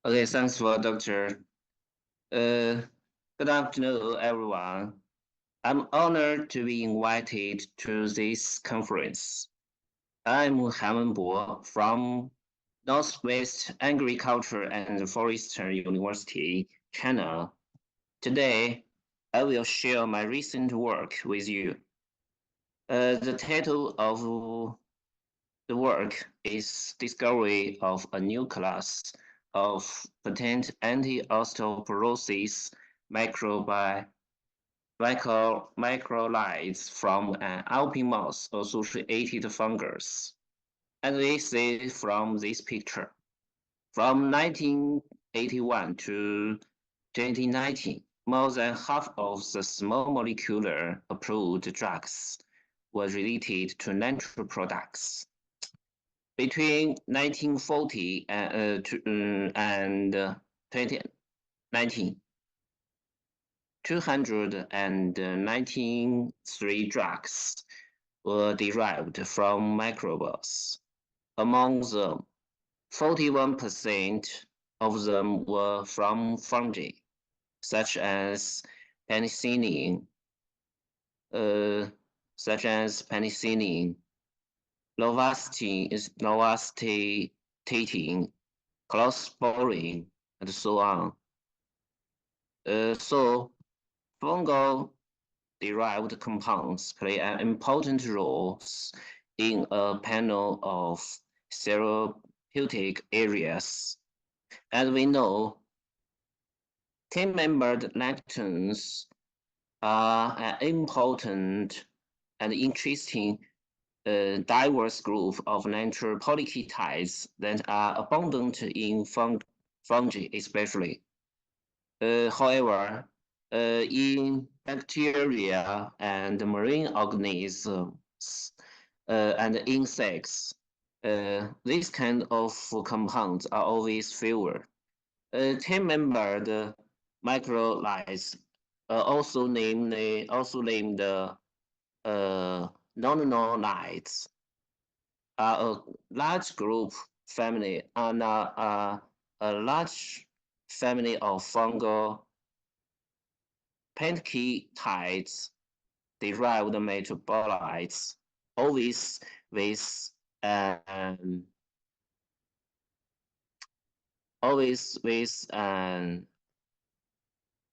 Okay, thanks for doctor. Uh, Good afternoon, everyone. I'm honored to be invited to this conference. I'm Wen-Bo from Northwest Agriculture and Forestry University, China. Today, I will share my recent work with you. The title of the work is Discovery of a New Class of Potent Antiosteoporosis Macrolides from an Alpine mouse associated fungus. And we see from this picture. From 1981 to 2019, more than half of the small molecular approved drugs were related to natural products. Between 1940 and 2019, 293 drugs were derived from microbes. Among them, 41% of them were from fungi, such as penicillin, uh, lovastatin, closporin, and so on. So fungal-derived compounds play an important role in a panel of therapeutic areas. As we know, team-membered lectins are an important and interesting diverse group of natural polyketides that are abundant in fungi especially. However, in bacteria and marine organisms and insects, these kind of compounds are always fewer. Team-membered macrolides, also named nonolides, are a large group family and are a large family of fungal pancreatides derived metabolites, always with an an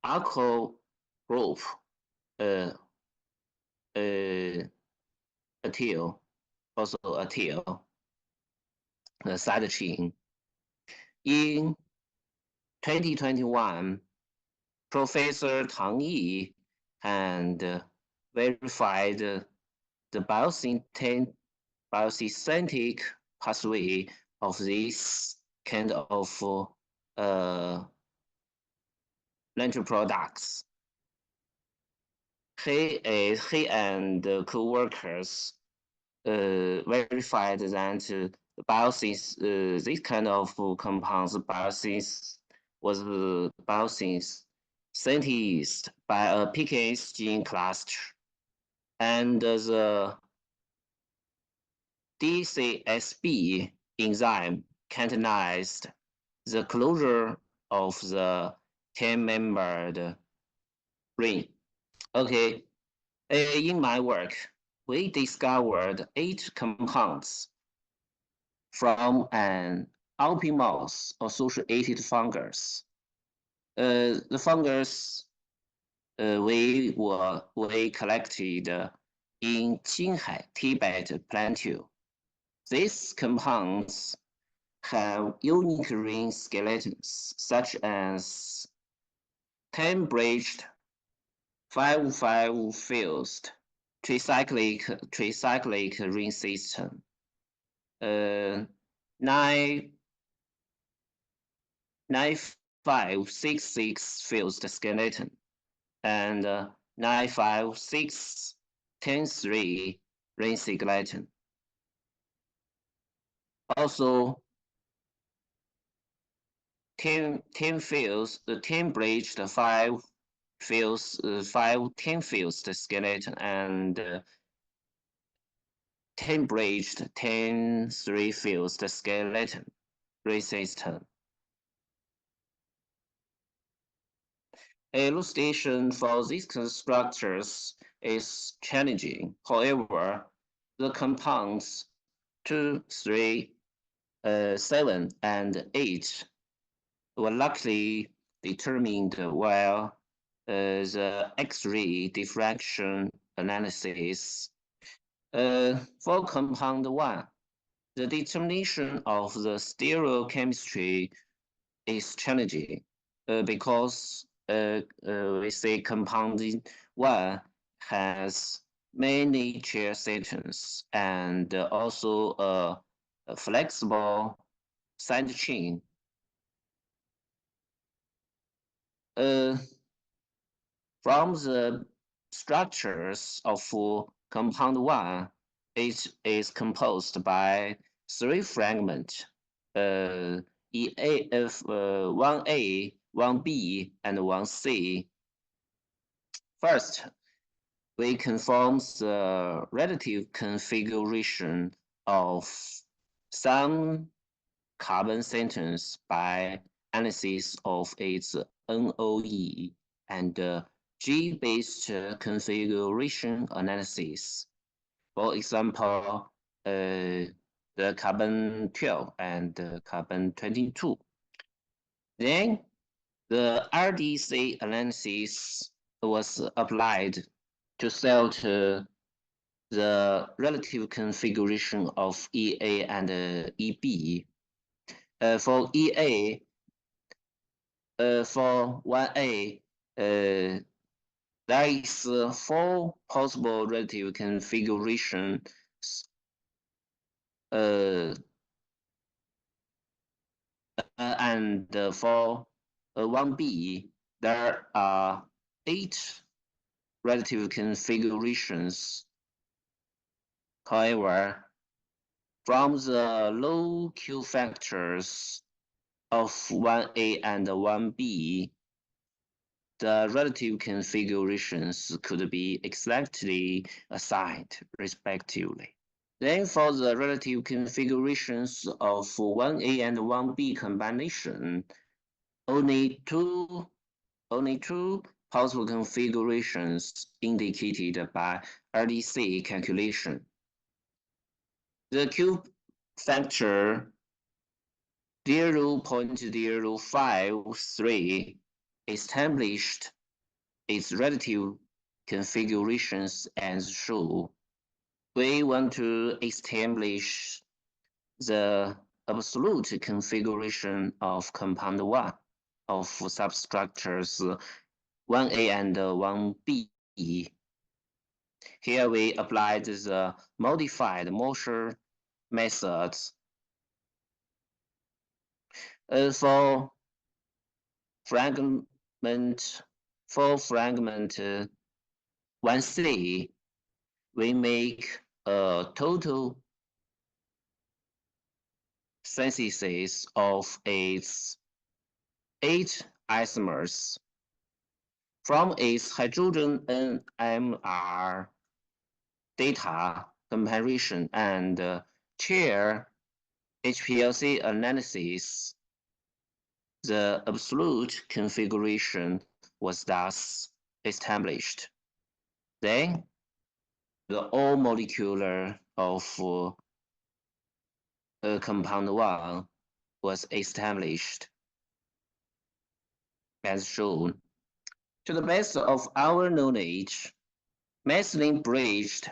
alkyl group, uh, ethyl, also ethyl, side chain. In 2021, Professor Tang Yi and verified the biosynthetic pathway of this kind of uh, natural products. He and co-workers verified that this kind of compounds biosynthesized by a PKS gene cluster, and the DCSB enzyme catalyzed the closure of the 10-membered ring. Okay, in my work, we discovered 8 compounds from an Alpine mouse associated fungus. The fungus we collected in Qinghai, Tibet plateau. These compounds have unique ring skeletons, such as 10-branched 5-5-fused tricyclic ring system, 9-5-6-6 fused skeleton, and 9-5-6-10-3 ring skeleton. Also, 10 branched 10-fused skeleton and 10 branched 10-3-fused skeleton resistant. Elucidation for these structures is challenging. However, the compounds 2, 3, 7, and 8 were luckily determined while the X-ray diffraction analysis for compound 1. The determination of the stereochemistry is challenging because we say compound 1 has many chair settings and also a flexible side chain. From the structures of compound 1, it is composed by 3 fragments, EAF 1A, 1B, and 1C. First, we confirm the relative configuration of some carbon centers by analysis of its NOE and G-based configuration analysis. For example, the carbon 12 and carbon 22. Then the RDC analysis was applied to set the relative configuration of EA and EB. For EA, for 1A, there is 4 possible relative configurations. And for 1B, there are 8 relative configurations. However, from the low Q factors of 1A and 1B, the relative configurations could be exactly assigned, respectively. Then for the relative configurations of 1A and 1B combination, only two possible configurations indicated by RDC calculation. The Q factor 0.053 established its relative configurations as shown. We want to establish the absolute configuration of compound 1 of substructures 1A and 1B. Here we applied the modified Mosher methods. For fragment 1C, we make a total synthesis of its 8 isomers. From its hydrogen NMR data comparison and chair HPLC analysis, the absolute configuration was thus established. Then, the all molecular of compound 1 was established, as shown. To the best of our knowledge, methylene-bridged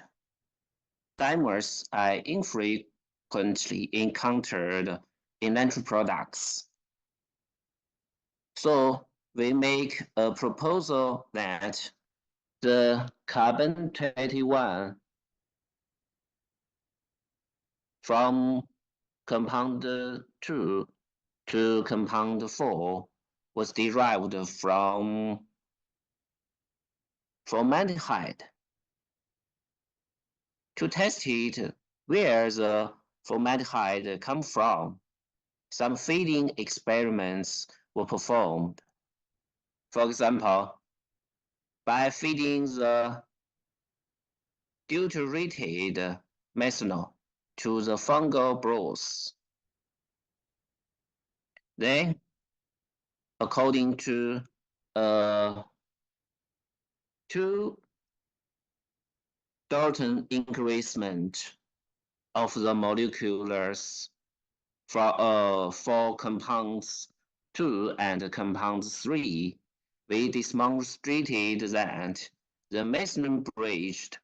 dimers are infrequently encountered in entry products. So we make a proposal that the carbon 21 from compound 2 to compound 4 was derived from formaldehyde. To test it, where the formaldehyde comes from, some feeding experiments were performed. For example, by feeding the deuterated methanol to the fungal broth. Then, according to a To Dalton increasement of the moleculars for compounds 2 and compound 3, we demonstrated that the methanol-bridged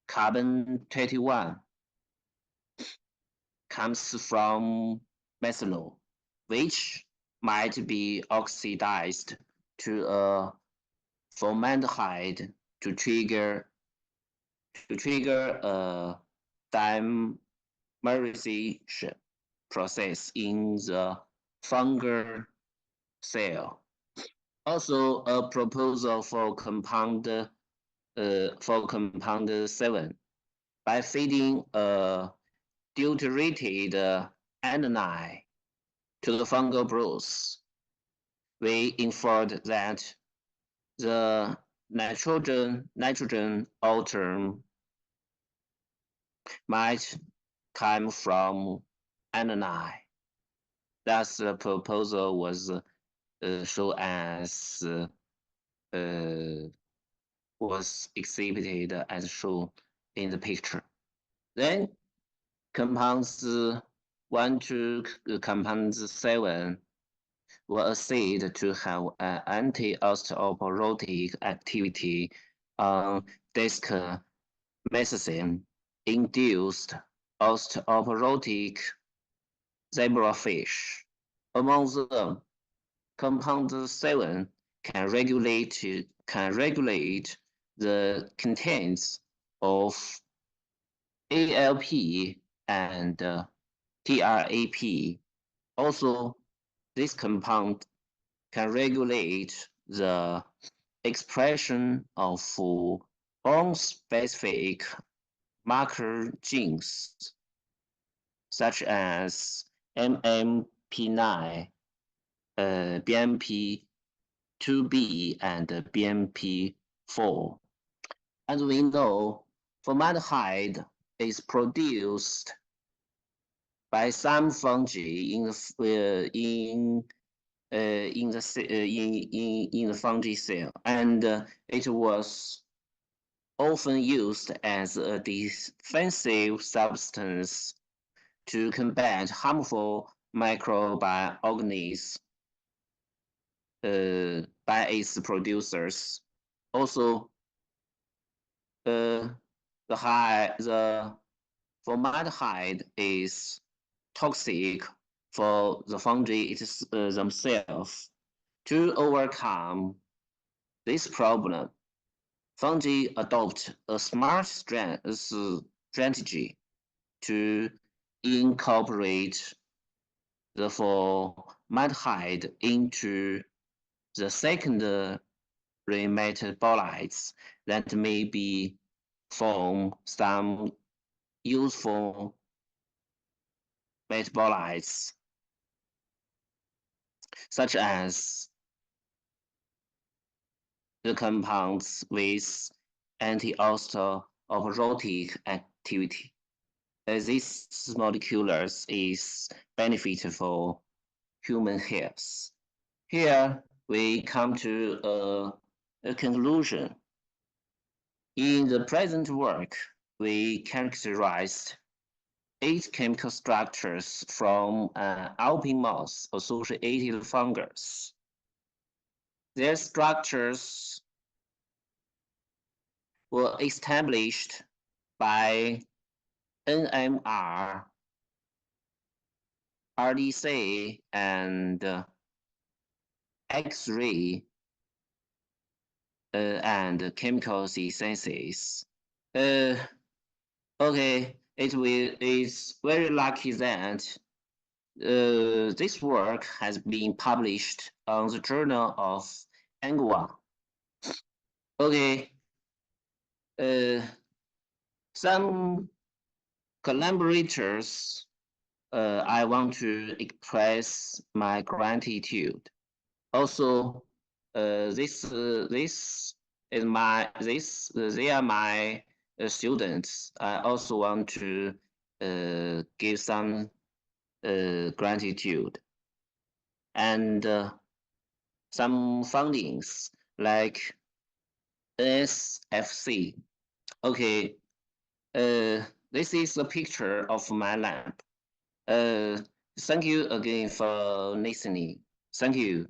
carbon-21 comes from methanol, which might be oxidized to a formaldehyde to trigger a dimerization process in the fungal cell. Also, a proposal for compound 7 by feeding a deuterated aniline to the fungal broth. We inferred that the nitrogen atom might come from aniline. Thus, the proposal was shown as was exhibited as shown in the picture. Then compounds 1 to compounds 7 were said to have an anti-osteoporotic activity on disc mechanism-induced osteoporotic zebrafish. Among them, compound 7 can regulate the contents of ALP and TRAP. Also, this compound can regulate the expression of bone-specific marker genes, such as MMP9, BMP2B, and BMP4. As we know, formaldehyde is produced by some fungi in the fungi cell, and it was often used as a defensive substance to combat harmful microorganisms by its producers. Also, the formaldehyde is toxic for the fungi themselves. To overcome this problem, fungi adopt a smart strategy to incorporate the formaldehyde into the secondary metabolites that may be form some useful metabolites, such as the compounds with antiosteoporotic activity. These molecules is beneficial for human health. Here we come to a conclusion. In the present work, we characterized 8 chemical structures from Alpine moss associated fungus. Their structures were established by NMR, RDC, and X-ray and chemical synthesis. Okay, it's very lucky that this work has been published on the Journal of Angua. Okay, some collaborators, I want to express my gratitude. Also, they are my students. I also want to give some gratitude and some fundings like SFC. Okay, this is a picture of my lab. Thank you again for listening. Thank you.